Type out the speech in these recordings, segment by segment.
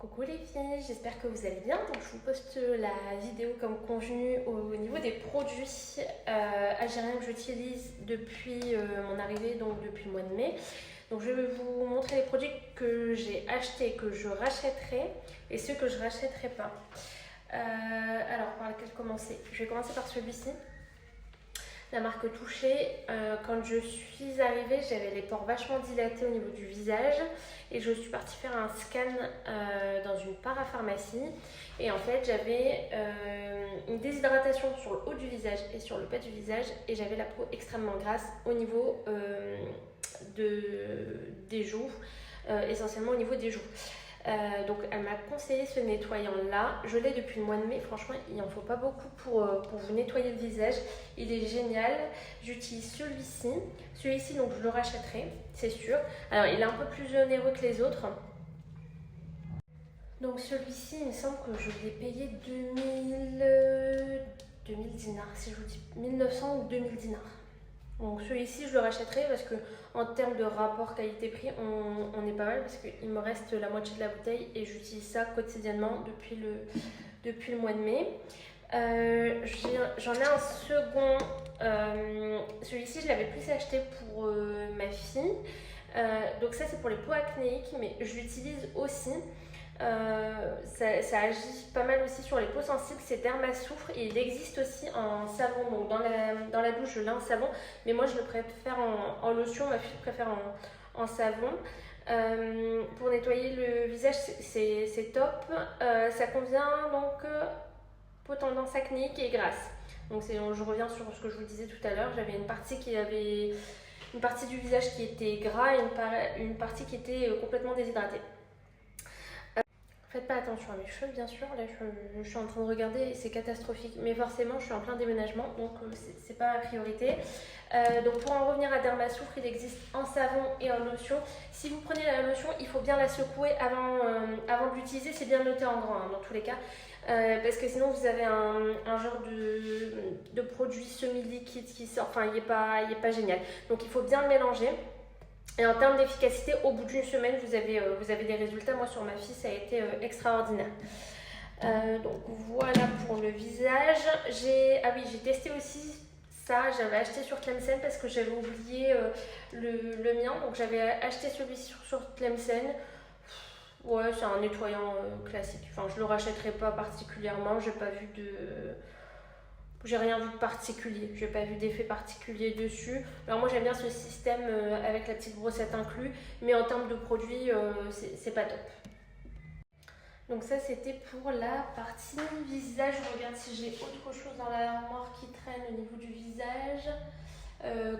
Coucou les filles, j'espère que vous allez bien. Donc je vous poste la vidéo comme convenu au niveau des produits algériens que j'utilise depuis mon arrivée, donc depuis le mois de mai. Donc je vais vous montrer les produits que j'ai achetés, que je rachèterai et ceux que je rachèterai pas. Alors par lequel commencer? Je vais commencer par celui-ci. La marque Touché, quand je suis arrivée, j'avais les pores vachement dilatés au niveau du visage et je suis partie faire un scan dans une parapharmacie et en fait j'avais une déshydratation sur le haut du visage et sur le bas du visage et j'avais la peau extrêmement grasse au niveau des joues, essentiellement au niveau des joues. Donc elle m'a conseillé ce nettoyant là, je l'ai depuis le mois de mai, franchement il n'en faut pas beaucoup pour vous nettoyer le visage, il est génial. J'utilise celui-ci donc je le rachèterai, c'est sûr. Alors il est un peu plus onéreux que les autres. Donc celui-ci il me semble que je l'ai payé 2000 dinars, si je vous dis 1900 ou 2000 dinars. Donc celui-ci je le rachèterai parce que en termes de rapport qualité-prix on est pas mal parce qu'il me reste la moitié de la bouteille et j'utilise ça quotidiennement depuis le mois de mai. J'en ai un second, celui-ci je l'avais plus acheté pour ma fille, donc ça c'est pour les peaux acnéiques mais je l'utilise aussi. Ça agit pas mal aussi sur les peaux sensibles, c'est Dermasoufre et il existe aussi en savon. Donc dans la douche je l'ai en savon, mais moi je le préfère en lotion, ma fille préfère en savon. Pour nettoyer le visage c'est top. Ça convient donc peau tendance acnéique et grasse. Donc je reviens sur ce que je vous disais tout à l'heure, j'avais une partie du visage qui était gras et une partie qui était complètement déshydratée. Faites pas attention à mes cheveux bien sûr, là je suis en train de regarder et c'est catastrophique, mais forcément je suis en plein déménagement donc c'est pas la priorité. Donc pour en revenir à Dermasoufre, il existe en savon et en lotion. Si vous prenez la lotion, il faut bien la secouer avant de l'utiliser, c'est bien noté en grand hein, dans tous les cas. Parce que sinon vous avez un genre de produit semi-liquide qui sort, enfin il est pas génial. Donc il faut bien le mélanger. Et en termes d'efficacité, au bout d'une semaine, vous avez des résultats. Moi, sur ma fille, ça a été extraordinaire. Donc voilà pour le visage. J'ai testé aussi ça. J'avais acheté sur Tlemcen parce que j'avais oublié le mien. Donc j'avais acheté celui-ci sur Tlemcen. Ouais, c'est un nettoyant classique. Enfin, je le rachèterai pas particulièrement. J'ai rien vu de particulier, j'ai pas vu d'effet particulier dessus. Alors moi j'aime bien ce système avec la petite brossette inclus, mais en termes de produits, c'est pas top. Donc ça c'était pour la partie visage. Je regarde si j'ai autre chose dans l'armoire qui traîne au niveau du visage.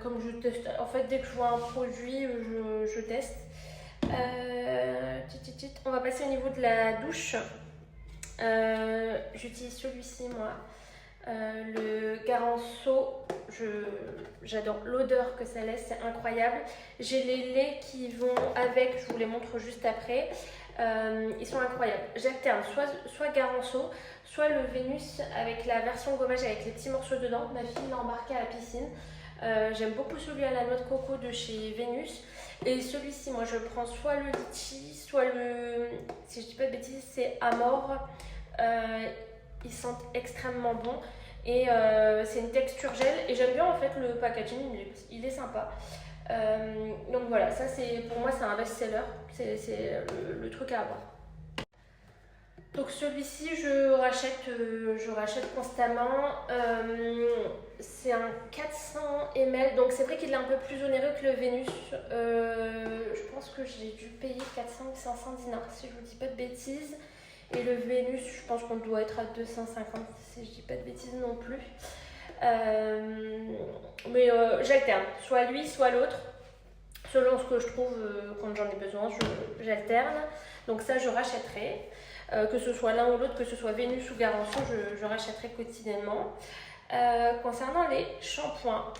Comme je teste, en fait dès que je vois un produit, je teste. On va passer au niveau de la douche. J'utilise celui-ci moi. Le Garanceau, j'adore l'odeur que ça laisse, c'est incroyable. J'ai les laits qui vont avec, je vous les montre juste après. Ils sont incroyables. J'alterne soit Garanceau, soit le Vénus avec la version gommage avec les petits morceaux dedans. Ma fille l'a embarqué à la piscine. J'aime beaucoup celui à la noix de coco de chez Vénus. Et celui-ci, moi je prends soit le litchi, soit si je dis pas de bêtises, c'est Amore. Ils sentent extrêmement bon et c'est une texture gel et j'aime bien en fait le packaging, il est sympa. Donc voilà, ça c'est pour moi c'est un best-seller, c'est le truc à avoir. Donc celui-ci je rachète constamment. C'est un 400 ml, donc c'est vrai qu'il est un peu plus onéreux que le Vénus. Je pense que j'ai dû payer 400 ou 500 dinars si je vous dis pas de bêtises. Et le Vénus, je pense qu'on doit être à 250 si je dis pas de bêtises non plus. Mais j'alterne, soit lui, soit l'autre. Selon ce que je trouve quand j'en ai besoin, j'alterne. Donc ça, je rachèterai. Que ce soit l'un ou l'autre, que ce soit Vénus ou Garanceau, je rachèterai quotidiennement. Concernant les shampoings,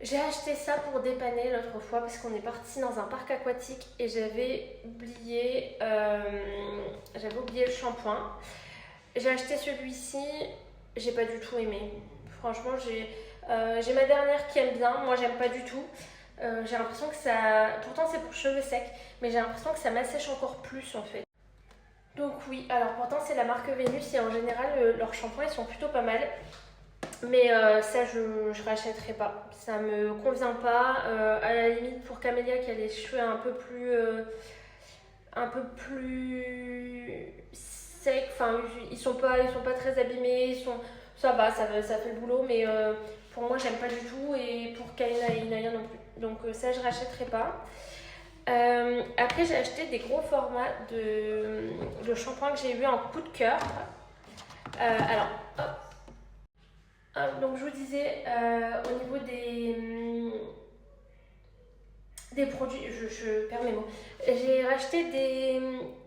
j'ai acheté ça pour dépanner l'autre fois parce qu'on est parti dans un parc aquatique et j'avais oublié le shampoing. J'ai acheté celui-ci, j'ai pas du tout aimé. Franchement, j'ai ma dernière qui aime bien, moi j'aime pas du tout. J'ai l'impression que ça... Pourtant c'est pour cheveux secs, mais j'ai l'impression que ça m'assèche encore plus en fait. Donc oui, alors pourtant c'est la marque Vénus et en général leurs shampoings ils sont plutôt pas mal. Mais ça je rachèterai pas. Ça me convient pas. À la limite pour Camélia qui a les cheveux un peu plus secs. Enfin ils sont pas très abîmés. Ça va, ça fait le boulot. Mais pour moi j'aime pas du tout et pour Kaina et Inaya non plus. Donc ça je rachèterai pas. Après, j'ai acheté des gros formats de shampoing que j'ai eu en coup de cœur. Alors, hop, donc je vous disais, au niveau des produits, je perds mes mots. J'ai racheté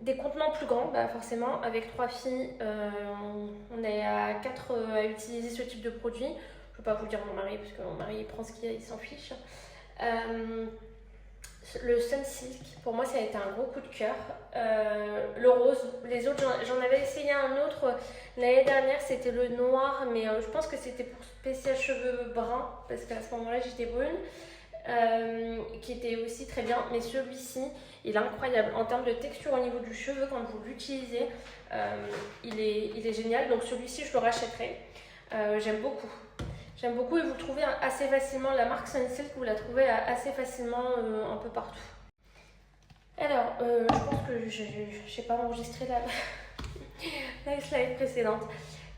des contenants plus grands, bah forcément, avec trois filles, on est à 4 à utiliser ce type de produit. Je ne vais pas vous dire mon mari, parce que mon mari il prend ce qu'il a, il s'en fiche. Le Sunsilk, pour moi, ça a été un gros coup de cœur. Le rose, les autres, j'en avais essayé un autre l'année dernière, c'était le noir, mais je pense que c'était pour spécial cheveux bruns, parce qu'à ce moment-là, j'étais brune, qui était aussi très bien. Mais celui-ci, il est incroyable. En termes de texture au niveau du cheveu, quand vous l'utilisez, il est génial. Donc celui-ci, je le rachèterai. J'aime beaucoup. J'aime beaucoup et vous le trouvez assez facilement. La marque Sunsilk, vous la trouvez assez facilement un peu partout. Alors, je pense que je n'ai pas enregistré la slide précédente.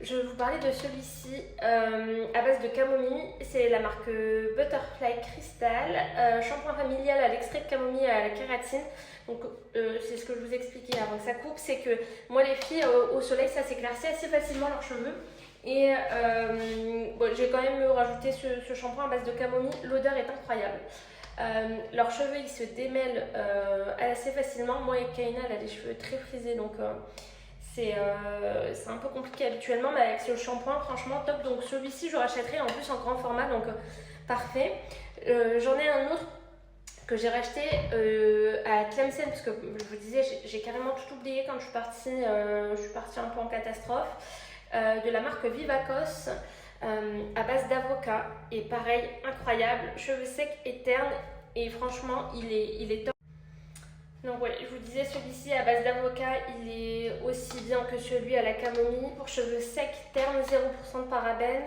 Je vais vous parler de celui-ci à base de camomille. C'est la marque Butterfly Crystal. Shampoing familial à l'extrait de camomille et à la kératine. Donc, c'est ce que je vous expliquais avant que ça coupe. C'est que moi, les filles, au soleil, ça s'éclaircit assez facilement leurs cheveux. Et bon, j'ai quand même rajouté ce shampoing à base de camomille. L'odeur est incroyable. Leurs cheveux ils se démêlent assez facilement. Moi et Kaina elle a des cheveux très frisés donc c'est un peu compliqué habituellement, mais avec ce shampoing franchement top. Donc celui-ci je rachèterai en plus en grand format, donc parfait. J'en ai un autre que j'ai racheté à Tlemcen parce que je vous disais j'ai carrément tout oublié quand je suis partie un peu en catastrophe. De la marque Vivacos à base d'avocat et pareil incroyable, cheveux secs et ternes et franchement il est top. Donc ouais, je vous disais celui-ci à base d'avocat il est aussi bien que celui à la camomille pour cheveux secs, ternes, 0% de parabènes.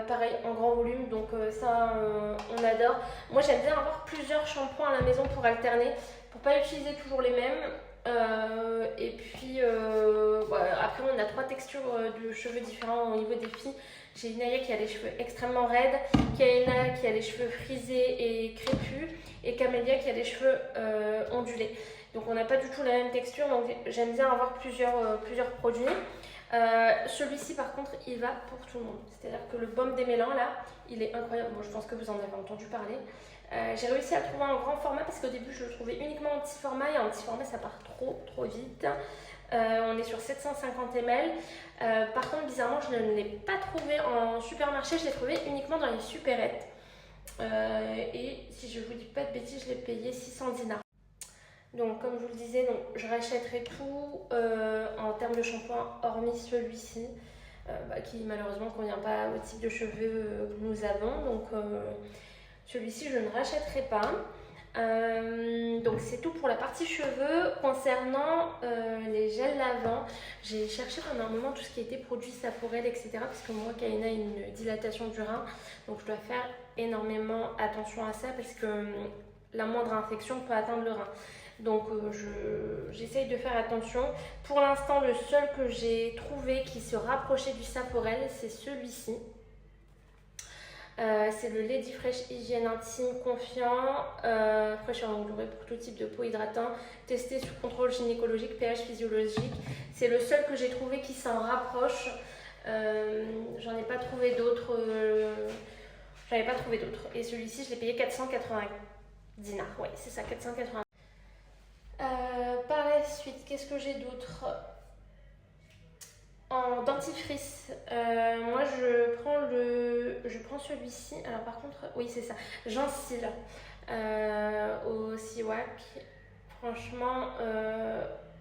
Pareil en grand volume donc ça on adore. Moi j'aime bien avoir plusieurs shampoings à la maison pour alterner, pour pas utiliser toujours les mêmes. Et puis voilà. Après on a trois textures de cheveux différents au niveau des filles. J'ai Inaya qui a les cheveux extrêmement raides, Kaina qui a les cheveux frisés et crépus et Camélia qui a les cheveux ondulés. Donc on n'a pas du tout la même texture, donc j'aime bien avoir plusieurs produits. Celui-ci par contre il va pour tout le monde, c'est-à-dire que le baume démêlant là il est incroyable. Bon, je pense que vous en avez entendu parler. J'ai réussi à le trouver en grand format parce qu'au début je le trouvais uniquement en petit format et en petit format ça part trop vite. On est sur 750 ml. Par contre bizarrement je ne l'ai pas trouvé en supermarché, je l'ai trouvé uniquement dans les supérettes. Et si je vous dis pas de bêtises je l'ai payé 600 dinars. Donc comme je vous le disais, donc, je rachèterai tout en termes de shampoing hormis celui-ci qui malheureusement ne convient pas au type de cheveux que nous avons. Donc celui-ci je ne rachèterai pas. Donc c'est tout pour la partie cheveux. Concernant les gels lavants, j'ai cherché pendant un moment tout ce qui était produits Saforel, etc. Parce que moi, Kaina a une dilatation du rein, donc je dois faire énormément attention à ça parce que la moindre infection peut atteindre le rein. Donc j'essaye de faire attention. Pour l'instant, le seul que j'ai trouvé qui se rapprochait du Saforel, c'est celui-ci. C'est le Lady Fresh Hygiène Intime Confiant, fraîcheur longue pour tout type de peau hydratant, testé sous contrôle gynécologique, pH physiologique. C'est le seul que j'ai trouvé qui s'en rapproche. J'en ai pas trouvé d'autres. Et celui-ci, je l'ai payé 480 dinars. Oui, c'est ça, 480. Par la suite, qu'est-ce que j'ai d'autre? En dentifrice, moi je prends celui-ci. Alors par contre, oui c'est ça, Gencil au Siwak. Franchement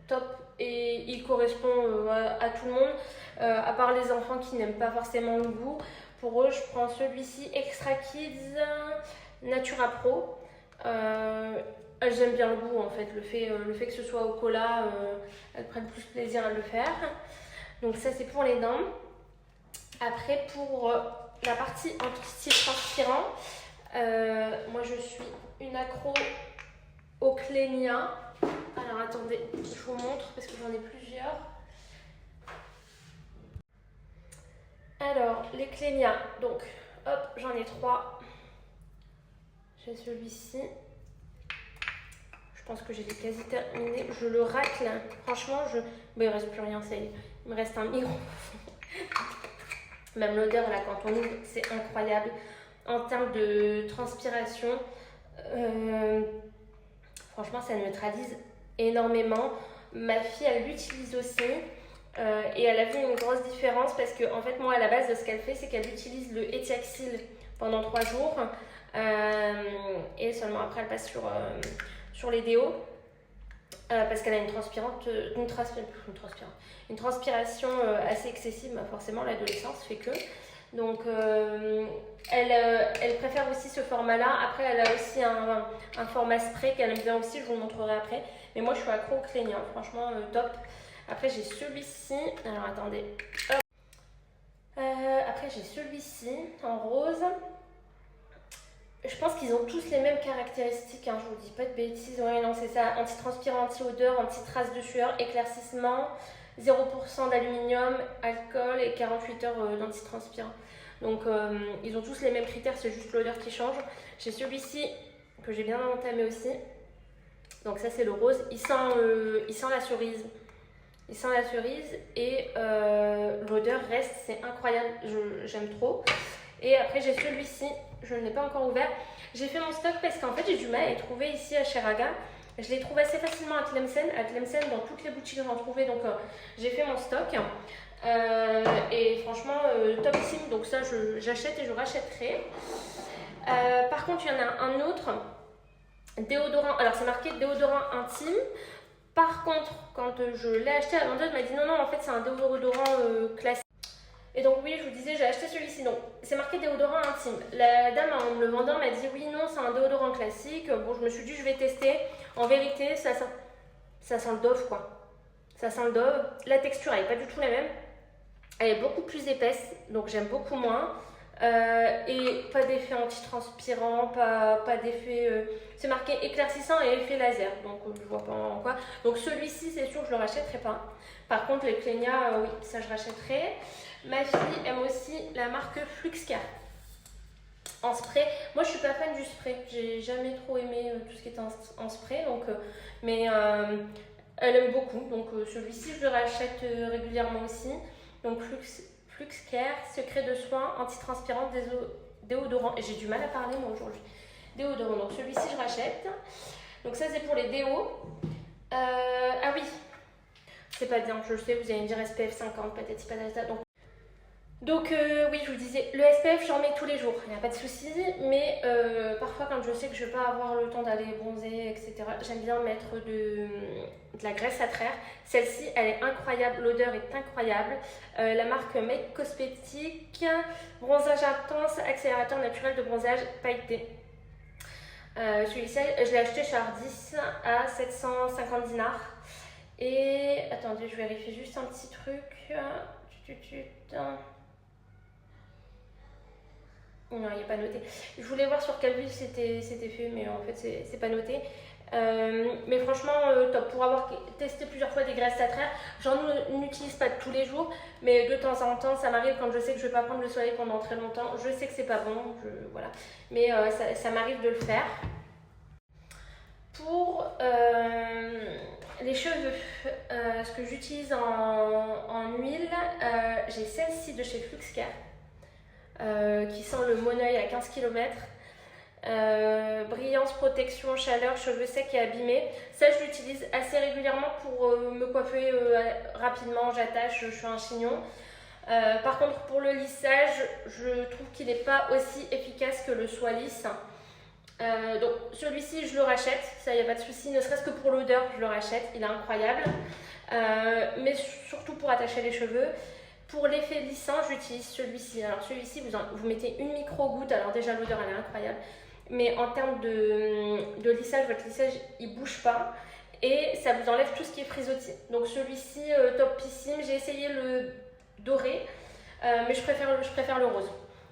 top et il correspond à tout le monde, à part les enfants qui n'aiment pas forcément le goût. Pour eux, je prends celui-ci Extra Kids Natura Pro. J'aime bien le goût en fait, le fait que ce soit au cola, elles prennent plus plaisir à le faire. Donc ça c'est pour les dents. Après pour la partie anti-transpirant, moi je suis une accro au Clénia. Alors attendez, je vous montre parce que j'en ai plusieurs. Alors les Clénia, donc hop, j'en ai 3. J'ai celui-ci. Je pense que j'ai les quasi terminés. Je le racle. Franchement, bon, il ne reste plus rien, ça y est. Il me reste un micro. Même l'odeur, là, quand on ouvre, c'est incroyable. En termes de transpiration, franchement, ça neutralise énormément. Ma fille, elle l'utilise aussi. Et elle a vu une grosse différence parce que, en fait, moi, à la base, de ce qu'elle fait, c'est qu'elle utilise le Etiaxil pendant 3 jours. Et seulement après, elle passe sur les déos parce qu'elle a une transpiration assez excessive, forcément l'adolescence fait que. Donc elle préfère aussi ce format-là. Après, elle a aussi un format spray qu'elle aime bien aussi, je vous le montrerai après. Mais moi, je suis accro au Clénia, franchement top. Après, j'ai celui-ci. Alors attendez. Après, j'ai celui-ci en rose. Je pense qu'ils ont tous les mêmes caractéristiques, hein, je vous dis pas de bêtises. Ouais, non, c'est ça. Antitranspirant, anti-odeur, anti-trace de sueur, éclaircissement, 0% d'aluminium, alcool et 48 heures d'antitranspirant. Donc, ils ont tous les mêmes critères, c'est juste l'odeur qui change. J'ai celui-ci que j'ai bien entamé aussi. Donc, ça, c'est le rose. Il sent la cerise. Il sent la cerise et l'odeur reste, c'est incroyable. J'aime trop. Et après, j'ai celui-ci. Je ne l'ai pas encore ouvert. J'ai fait mon stock parce qu'en fait, j'ai du mal à les trouver ici à Cheraga. Je les trouve assez facilement à Tlemcen. À Tlemcen, dans toutes les boutiques, j'en trouvais. Donc, j'ai fait mon stock. Et franchement, topissime. Donc, ça, j'achète et je rachèterai. Par contre, il y en a un autre. Déodorant. Alors, c'est marqué déodorant intime. Par contre, quand je l'ai acheté, la vendeuse m'a dit non, en fait, c'est un déodorant classique. Et donc oui, je vous disais, j'ai acheté celui-ci. Donc c'est marqué déodorant intime. La dame en me le vendant m'a dit oui, non, c'est un déodorant classique. Bon, je me suis dit, je vais tester. En vérité, ça sent le Dove, quoi. Ça sent le Dove. La texture, elle n'est pas du tout la même. Elle est beaucoup plus épaisse, donc j'aime beaucoup moins. Et pas d'effet antitranspirant, pas d'effet... c'est marqué éclaircissant et effet laser, donc je vois pas en quoi. Donc celui-ci, c'est sûr que je le rachèterai pas. Par contre, les Clénia, oui, ça je rachèterai. Ma fille aime aussi la marque Fluxcare en spray. Moi, je suis pas fan du spray. J'ai jamais trop aimé tout ce qui était en spray, donc, mais elle aime beaucoup. Donc celui-ci, je le rachète régulièrement aussi. Donc Fluxcare, secret de soin, antitranspirant, déodorant. J'ai du mal à parler moi aujourd'hui. Déodorant. Donc celui-ci, je rachète. Donc ça, c'est pour les déos. Ah oui, c'est pas bien. Je le sais, vous allez me dire SPF 50, patati patata. Donc oui, je vous disais, le SPF, j'en mets tous les jours, il n'y a pas de souci, mais parfois quand je sais que je ne vais pas avoir le temps d'aller bronzer, etc., j'aime bien mettre de la graisse à traire. Celle-ci, elle est incroyable, l'odeur est incroyable. La marque Make Cosmétique, bronzage intense, accélérateur naturel de bronzage pailleté. Celui-ci, je l'ai acheté chez Ardis à 750 dinars. Et attendez, je vérifie juste un petit truc. Non, il n'est pas noté. Je voulais voir sur quelle ville c'était fait, mais en fait, c'est pas noté. Mais franchement, top. Pour avoir testé plusieurs fois des graisses à traire, j'en utilise pas tous les jours, mais de temps en temps, ça m'arrive quand je sais que je vais pas prendre le soleil pendant très longtemps. Je sais que c'est pas bon, voilà. Mais ça m'arrive de le faire. Pour les cheveux, ce que j'utilise en huile, j'ai celle-ci de chez Fluxcare. Qui sent le Moneuil à 15 km. Brillance, protection, chaleur, cheveux secs et abîmés. Ça, je l'utilise assez régulièrement pour me coiffer rapidement. J'attache, je fais un chignon. Par contre, pour le lissage, je trouve qu'il n'est pas aussi efficace que le Soie Lisse. Donc celui-ci, je le rachète. Ça, il n'y a pas de souci. Ne serait-ce que pour l'odeur, je le rachète. Il est incroyable. Mais surtout pour attacher les cheveux. Pour l'effet lissant, j'utilise celui-ci. Alors celui-ci, vous mettez une micro-goutte. Alors déjà, l'odeur, elle est incroyable. mais en termes de lissage, votre lissage il bouge pas et ça vous enlève tout ce qui est frisottis. Donc celui-ci topissime, j'ai essayé le doré, mais je préfère le rose.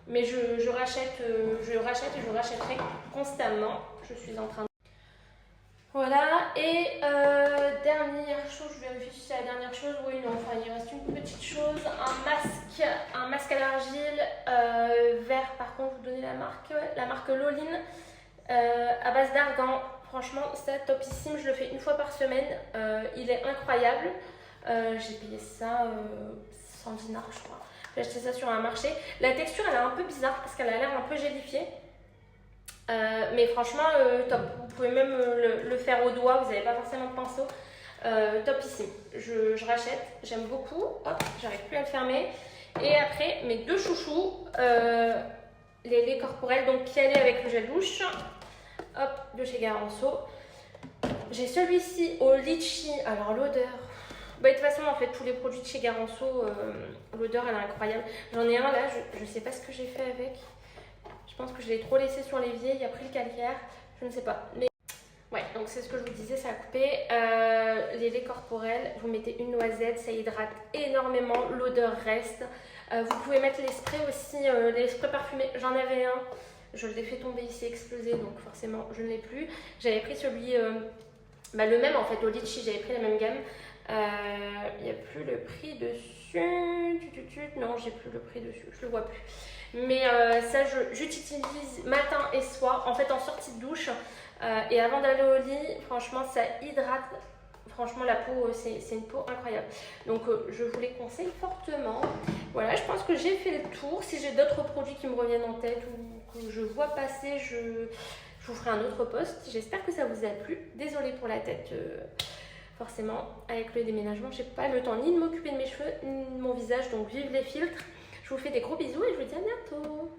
Mais je rachète et je rachèterai constamment. Je suis en train de... Voilà, et dernière chose, je vérifie si c'est la dernière chose. Oui, non, enfin il reste une petite chose, un masque à l'argile vert. Par contre, vous donnez la marque Loline à base d'argan. Franchement, c'est topissime, je le fais une fois par semaine. Il est incroyable. J'ai payé ça 100 dinars, je crois. J'ai acheté ça sur un marché. La texture, elle est un peu bizarre parce qu'elle a l'air un peu gélifiée. Mais franchement, top. Vous pouvez même le faire au doigt, vous n'avez pas forcément de pinceau. Topissime. Je rachète, j'aime beaucoup. Hop, j'arrive plus à le fermer. Et après, mes deux chouchous, les laits corporels, donc Pialé avec le gel douche. Hop, de chez Garanso. J'ai celui-ci au litchi. Alors l'odeur. Bah, de toute façon, en fait, tous les produits de chez Garanso, l'odeur elle est incroyable. J'en ai un là, je sais pas ce que j'ai fait avec. Je pense que je l'ai trop laissé sur l'évier, il a pris le calcaire, je ne sais pas. Mais ouais, donc c'est ce que je vous disais, ça a coupé. Les laits corporels, vous mettez une noisette, ça hydrate énormément, l'odeur reste. Vous pouvez mettre les sprays aussi, les sprays parfumés. J'en avais un, je l'ai fait tomber ici, explosé, donc forcément je ne l'ai plus. J'avais pris celui, le même en fait, au litchi, j'avais pris la même gamme. Il n'y a plus le prix dessus. Non, j'ai plus le prix dessus, je le vois plus. Mais ça, j'utilise matin et soir, en fait en sortie de douche. Et avant d'aller au lit, franchement, ça hydrate. Franchement, la peau, c'est une peau incroyable. Donc, je vous les conseille fortement. Voilà, je pense que j'ai fait le tour. Si j'ai d'autres produits qui me reviennent en tête ou que je vois passer, je vous ferai un autre post. J'espère que ça vous a plu. Désolée pour la tête. Forcément, avec le déménagement, j'ai pas le temps ni de m'occuper de mes cheveux, ni de mon visage, donc vive les filtres. Je vous fais des gros bisous et je vous dis à bientôt.